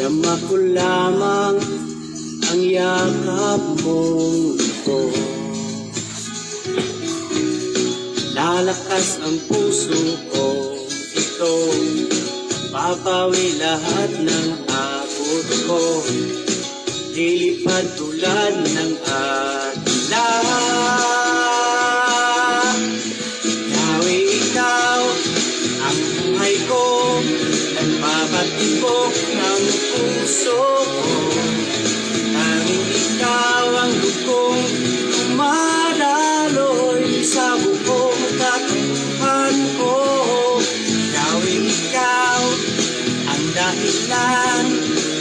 Dama ko lamang ang yakap mong ito. Lalakas ang puso ko ito, papawi lahat ng abot ko. Lilipad tulad ng adla. Yahweh, ikaw ang buhay ko, nagpapatibok ng puso ko. Tanging ikaw ang dugong dumadaloy sa buong katauhan ko. Yahweh, ikaw ang dahilan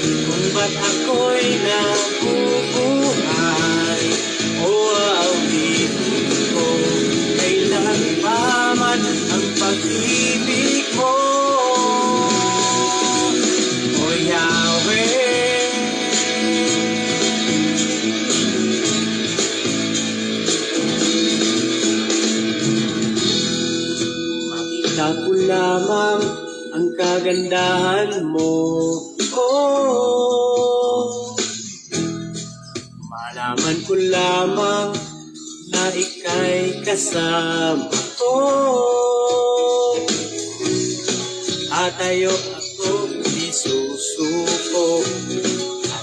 kung ba't ako'y nabubuhay. O awitin ko kailan pa man ang pag-ibig mo. O Yahweh, makita ko lamang ang kagandahan mo. Malaman ko lamang na ika'y kasama ko. Tatayo ako, di susuko.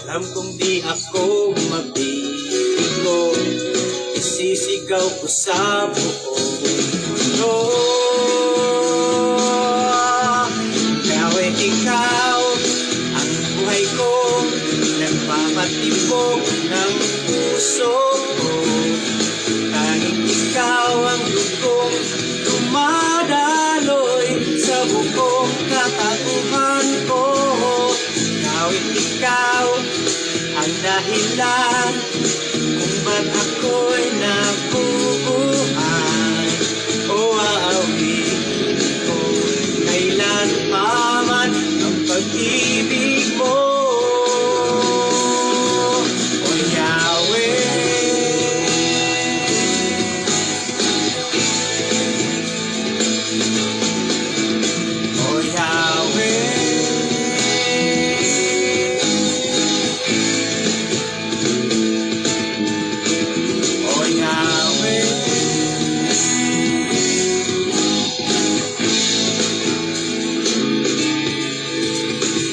Alam kong di ako mabigo. Isisigaw ko sa buong mundo. Yahweh, ikaw ang buhay ko, nagpapatibok ng puso ko. Tanging ikaw ang dugong dumadaloy sa buong katauhan ko. Yahweh, ikaw ang dahilan kung ba't ako'y nabubuhay. O aawitin ko kailan pa man ang pag-ibig mo. O Yahweh, O Yahweh, O Yahweh,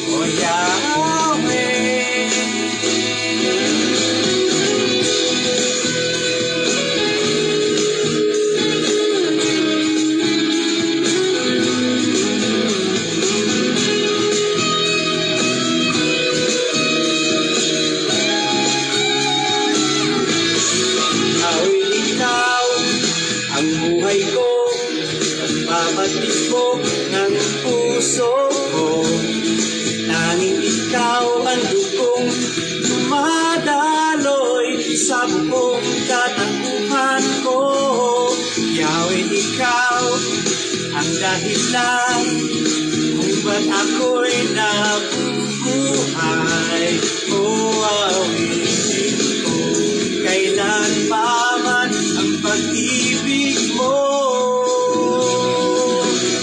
O Yahweh. Yahweh, ikaw ang buhay ko, nagpapatibok ng puso ko. Tanging ikaw ang dugong dumadaloy sa buong katauhan ko. Yahweh, ikaw ang dahilan kung ba't ako'y nabubuhay. O awitin ko kailan pa man ang pag-ibig mo.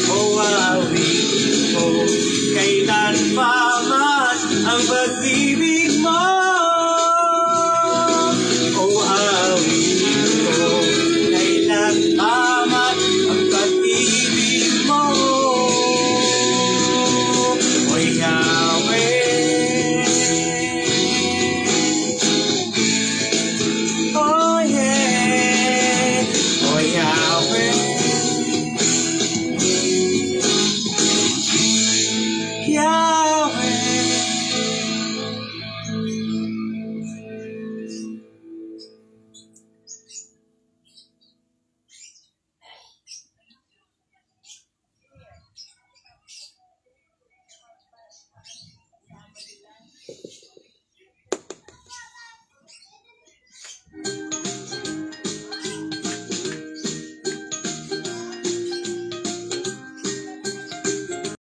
O awitin ko kailan pa man ang pag-ibig mo. O awitin ko kailan pa man ang pag-ibig mo. O Yahweh, oh yeah, O Yahweh, Yahweh.